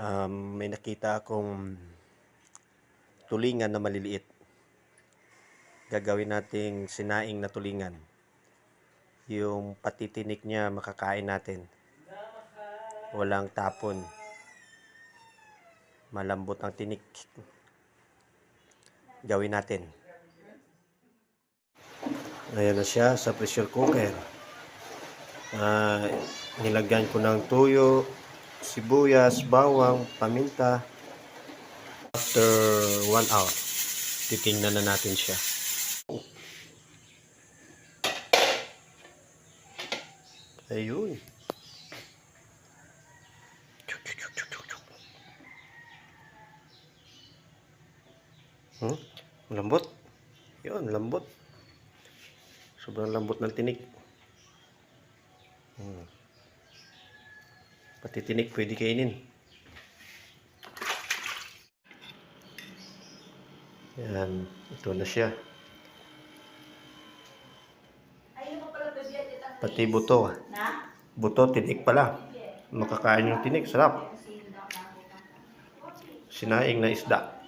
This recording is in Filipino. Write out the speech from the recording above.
May nakita akong tulingan na maliliit. Gagawin nating sinaing na tulingan. Yung patitinik niya makakain natin. Walang tapon. Malambot ang tinik. Gawin natin. Ayan na siya sa pressure cooker. Nilagyan ko ng tuyo, sibuyas, bawang, paminta. After 1 hour, titingnan na natin siya. Ayun. Lambot. Yun, lambot. Sobrang lambot ng tinik. Pati tinik pwede kainin. Yan, ito na siya. Pati buto. Buto, tinik pala. Makakain yung tinik, sarap. Sinaing na isda.